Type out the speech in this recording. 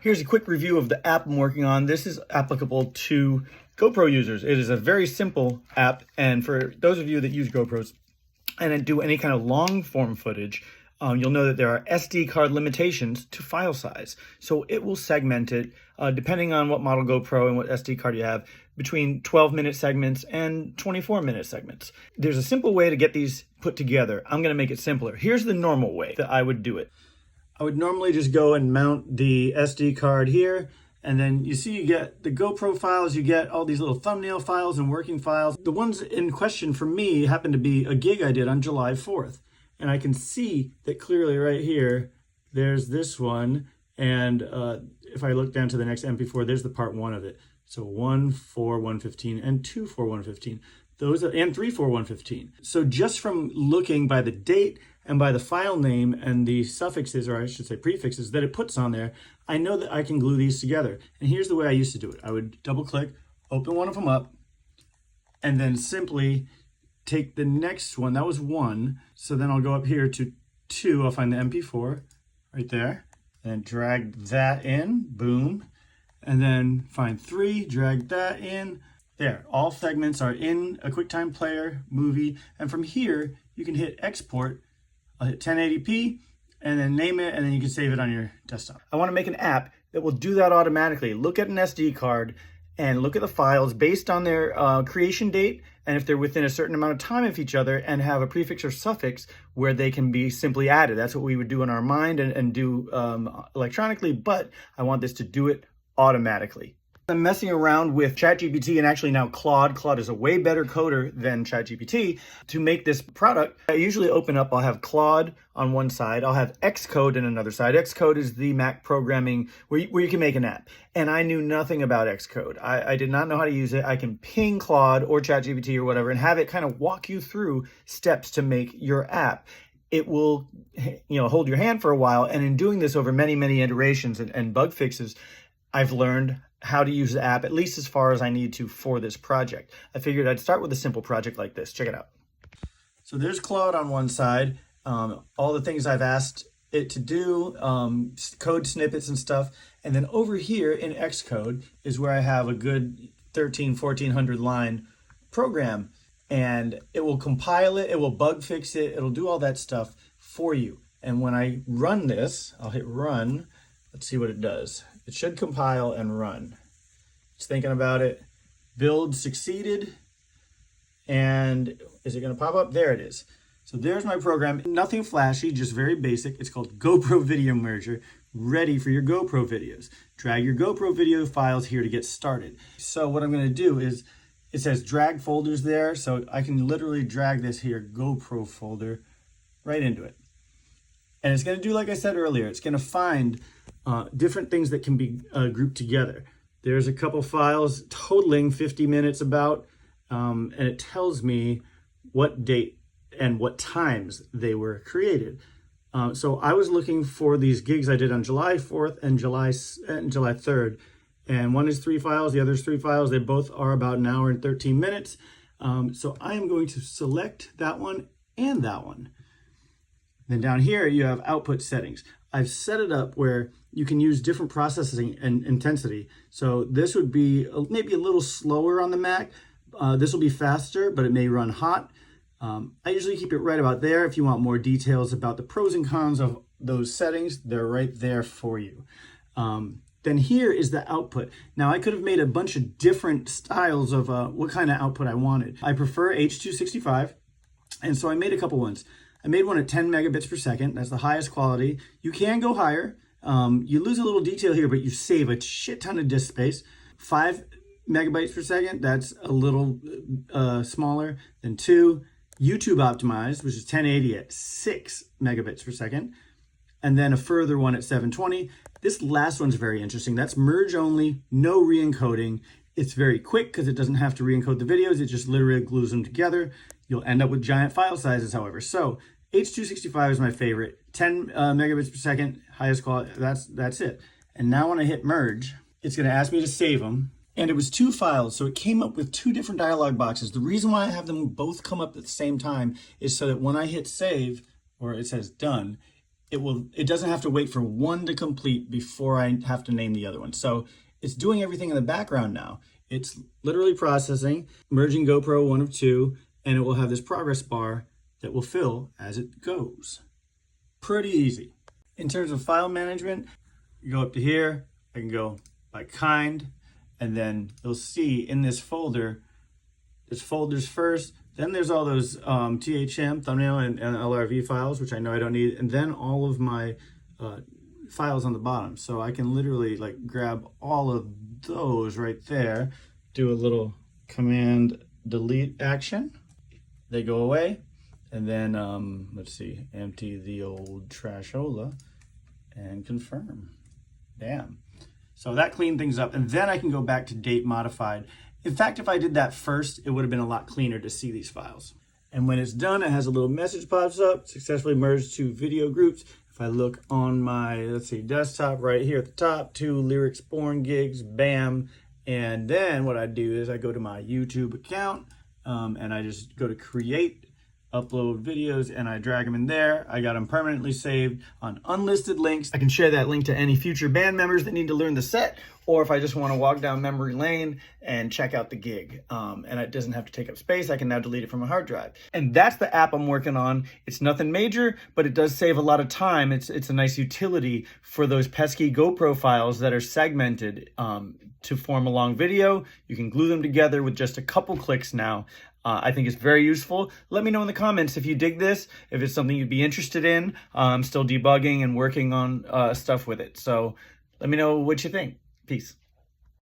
Here's a quick review of the app I'm working on. This is applicable to GoPro users. It is a very simple app, and for those of you that use GoPros and do any kind of long form footage, you'll know that there are SD card limitations to file size. So it will segment it, depending on what model GoPro and what SD card you have, between 12-minute segments and 24-minute segments. There's a simple way to get these put together. I'm gonna make it simpler. Here's the normal way that I would do it. I would normally just go and mount the SD card here, and then you see you get the GoPro files, you get all these little thumbnail files and working files. The ones in question for me happen to be a gig I did on July 4th. And I can see that clearly right here, there's this one. And if I look down to the next MP4, there's the part 1 of it. So 14115 and 24115. Those are, and 34115. So just from looking by the date and by the file name and the suffixes, or I should say prefixes, that it puts on there, I know that I can glue these together. And here's the way I used to do it. I would double click, open one of them up, and then simply take the next one. That was 1. So then I'll go up here to 2. I'll find the MP4 right there, and drag that in, boom. And then find 3, drag that in. There, all segments are in a QuickTime Player movie. And from here, you can hit export. I'll hit 1080p and then name it, and then you can save it on your desktop. I want to make an app that will do that automatically. Look at an SD card and look at the files based on their creation date, and if they're within a certain amount of time of each other, and have a prefix or suffix where they can be simply added. That's what we would do in our mind and do electronically, but I want this to do it automatically. I'm messing around with ChatGPT and actually now Claude. Claude is a way better coder than ChatGPT. To make this product, I usually open up, I'll have Claude on one side, I'll have Xcode on another side. Xcode is the Mac programming where you can make an app. And I knew nothing about Xcode. I did not know how to use it. I can ping Claude or ChatGPT or whatever and have it kind of walk you through steps to make your app. It will, hold your hand for a while. And in doing this over many, many iterations and bug fixes, I've learned how to use the app, at least as far as I need to for this project. I figured I'd start with a simple project like this. Check it out. So there's Claude on one side, all the things I've asked it to do, code snippets and stuff. And then over here in Xcode is where I have a good 1400 line program, and it will compile it, it will bug fix it, it'll do all that stuff for you. And when I run this, I'll hit run. Let's see what it does. It should compile and run. It's thinking about it. Build succeeded. And is it going to pop up? There it is. So there's my program. Nothing flashy, just very basic. It's called GoPro Video Merger, ready for your GoPro videos. Drag your GoPro video files here to get started. So what I'm going to do is, it says drag folders there. So I can literally drag this here, GoPro folder, right into it. And it's going to do, like I said earlier, it's going to find different things that can be grouped together. There's a couple files totaling 50 minutes about, and it tells me what date and what times they were created. So I was looking for these gigs I did on July 4th and July 3rd. And one is 3 files, the other is 3 files. They both are about an hour and 13 minutes. So I am going to select that one and that one. Then down here, you have output settings. I've set it up where you can use different processing and intensity. So this would be maybe a little slower on the Mac. This will be faster, but it may run hot. I usually keep it right about there. If you want more details about the pros and cons of those settings, they're right there for you. Then here is the output. Now I could have made a bunch of different styles of what kind of output I wanted. I prefer H.265, and so I made a couple ones. I made one at 10 megabits per second. That's the highest quality. You can go higher. You lose a little detail here, but you save a shit ton of disk space. 5 megabytes per second, that's a little smaller than 2. YouTube optimized, which is 1080 at 6 megabits per second. And then a further one at 720. This last one's very interesting. That's merge only, no re-encoding. It's very quick because it doesn't have to re-encode the videos. It just literally glues them together. You'll end up with giant file sizes, however. So H.265 is my favorite. 10 megabits per second, highest quality. That's it. And now when I hit merge, it's going to ask me to save them. And it was 2 files, so it came up with 2 different dialog boxes. The reason why I have them both come up at the same time is so that when I hit save, or it says done, it doesn't have to wait for one to complete before I have to name the other one. So it's doing everything in the background now. It's literally processing, merging GoPro 1 of 2, and it will have this progress bar that will fill as it goes. Pretty easy. In terms of file management, you go up to here, I can go by kind, and then you'll see in this folder, there's folders first, then there's all those THM, thumbnail, and LRV files, which I know I don't need, and then all of my files on the bottom. So I can literally like grab all of those right there, do a little command delete action, they go away, and then let's see, empty the old trashola and confirm. Bam. So that cleaned things up, and then I can go back to date modified. In fact, if I did that first, it would have been a lot cleaner to see these files. And when it's done, it has a little message pops up, successfully merged 2 video groups. If I look on my, let's see, desktop right here at the top, 2 lyrics born gigs, bam. And then what I do is I go to my YouTube account and I just go to create, upload videos, and I drag them in there. I got them permanently saved on unlisted links. I can share that link to any future band members that need to learn the set, or if I just want to walk down memory lane and check out the gig. And it doesn't have to take up space. I can now delete it from a hard drive. And that's the app I'm working on. It's nothing major, but it does save a lot of time. It's a nice utility for those pesky GoPro files that are segmented to form a long video. You can glue them together with just a couple clicks now. I think it's very useful. Let me know in the comments if you dig this, if it's something you'd be interested in. I'm still debugging and working on stuff with it. So let me know what you think. Peace.